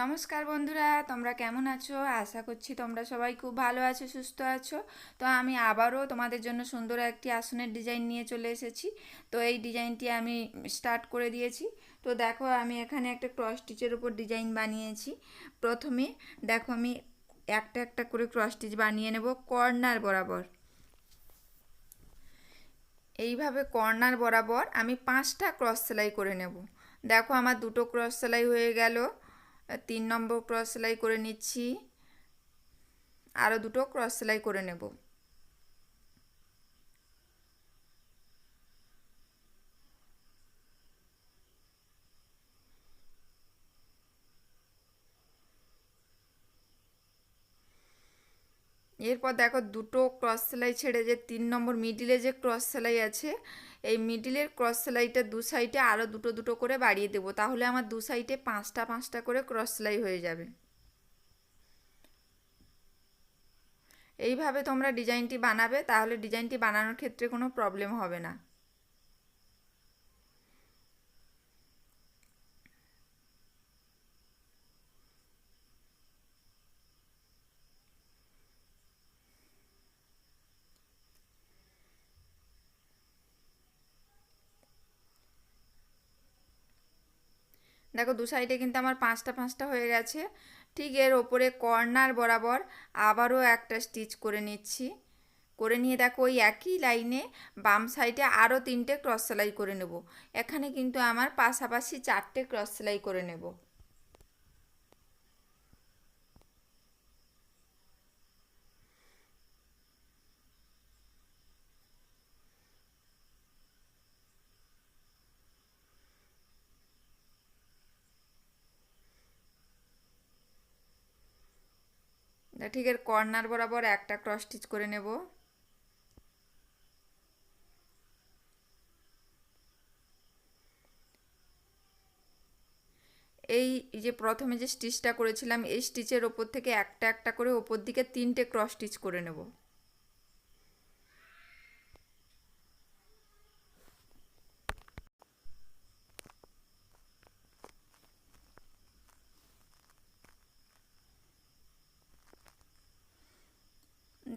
নমস্কার বন্ধুরা, তোমরা কেমন আছো? আশা করছি তোমরা সবাই খুব ভালো আছো, সুস্থ আছো। তো আমি আবারও তোমাদের জন্য সুন্দর একটি আসনের ডিজাইন নিয়ে চলে এসেছি। তো এই ডিজাইনটি আমি স্টার্ট করে দিয়েছি। তো দেখো, আমি এখানে একটা ক্রস স্টিচের উপর ডিজাইন বানিয়েছি। প্রথমে দেখো, আমি একটা একটা করে ক্রস স্টিচ বানিয়ে নেব কর্নার বরাবর। এইভাবে কর্নার বরাবর আমি 5টা ক্রস সেলাই করে নেব। দেখো, আমার দুটো ক্রস সেলাই হয়ে গেল। 3 নম্বর ক্রস সেলাই করে নিচ্ছি, আরও দুটো ক্রস সেলাই করে নেব। এরপর দেখো, দুটো ক্রস সেলাই ছেড়ে যে 3 নম্বর মিডিলে যে ক্রস সেলাই আছে, এই মিডিলের ক্রস সেলাইটা দু সাইডে আরও দুটো দুটো করে বাড়িয়ে দেবো, তাহলে আমার দু সাইডে 5টা 5টা করে ক্রস সেলাই হয়ে যাবে। এইভাবে তোমরা ডিজাইনটি বানাবে, তাহলে ডিজাইনটি বানানোর ক্ষেত্রে কোনো প্রবলেম হবে না। দেখো, দু সাইডে কিন্তু আমার 5টা 5টা হয়ে গেছে। ঠিক এর ওপরে কর্নার বরাবর আবারও একটা স্টিচ করে নিচ্ছি। করে নিয়ে দেখো, ওই একই লাইনে বাম সাইডে আরও 3টে ক্রস সেলাই করে নেব। এখানে কিন্তু আমার পাশাপাশি 4টে ক্রস সেলাই করে নেব। ঠিক এর কর্নার বরাবর একটা ক্রস স্টিচ করে নেব। এই যে প্রথমে যে স্টিচটা করেছিলাম, এই স্টিচের ওপর থেকে একটা একটা করে ওপর দিকে 3টে ক্রস স্টিচ করে নেব।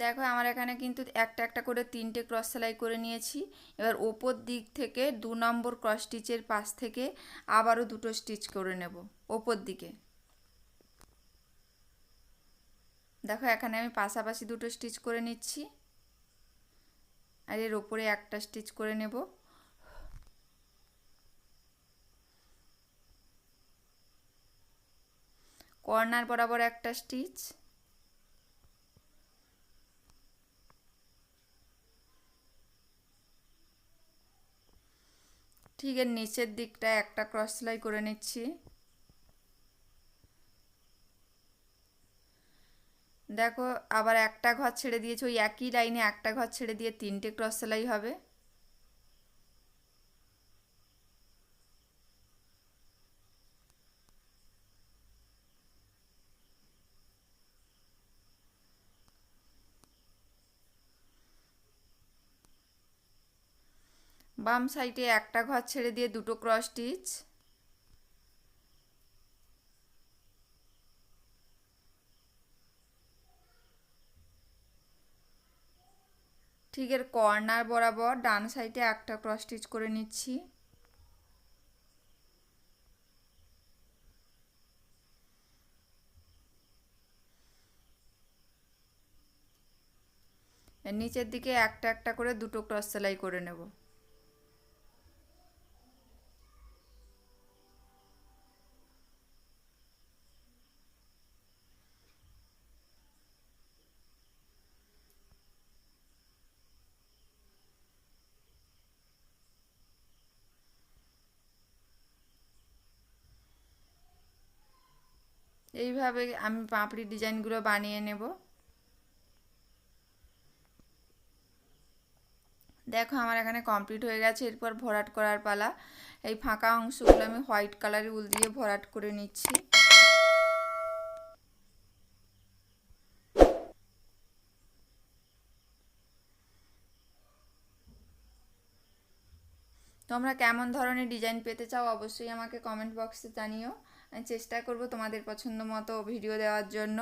দেখো, আমার এখানে কিন্তু একটা একটা করে 3টে ক্রস সেলাই করে নিয়েছি। এবার ওপর দিক থেকে 2 নম্বর ক্রস স্টিচের পাশ থেকে আবারও দুটো স্টিচ করে নেব ওপর দিকে। দেখো, এখানে আমি পাশাপাশি দুটো স্টিচ করে নিচ্ছি, আর এর ওপরে একটা স্টিচ করে নেব। কর্নার বরাবর একটা স্টিচ, ঠিক এর নিচের দিকটা একটা ক্রস সেলাই করে নিচ্ছি। দেখো, আবার একটা ঘর ছেড়ে দিয়েছি, ওই একই লাইনে একটা ঘর ছেড়ে দিয়ে 3টে ক্রস সেলাই হবে। বাম সাইডে একটা ঘর ছেড়ে দিয়ে দুটো ক্রস স্টিচ। ঠিক এর কর্নার বরাবর ডান সাইডে একটা ক্রস স্টিচ করে নিচ্ছি। এর নিচের দিকে একটা একটা করে দুটো ক্রস সেলাই করে নেব। এইভাবে আমি পাপড়ি ডিজাইনগুলো বানিয়ে নেব। দেখো, আমার এখানে কমপ্লিট হয়ে গেছে। এরপর ভরাট করার পালা। এই ফাঁকা অংশগুলো আমি হোয়াইট কালারের উল দিয়ে ভরাট করে নিচ্ছি। তোমরা কেমন ধরনের ডিজাইন পেতে চাও অবশ্যই আমাকে কমেন্ট বক্সে জানিও। আমি চেষ্টা করব তোমাদের পছন্দ মতো ভিডিও দেওয়ার জন্য।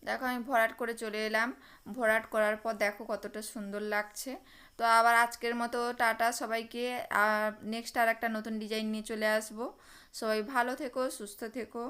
দেখো আমি ভরাট করে চলে এলাম। ভরাট করার পর দেখো কতটা সুন্দর লাগছে। তো আবার আজকের মতো টাটা সবাইকে। নেক্সট আর একটা নতুন ডিজাইন নিয়ে চলে আসবো। সবাই ভালো থেকো, সুস্থ থেকো।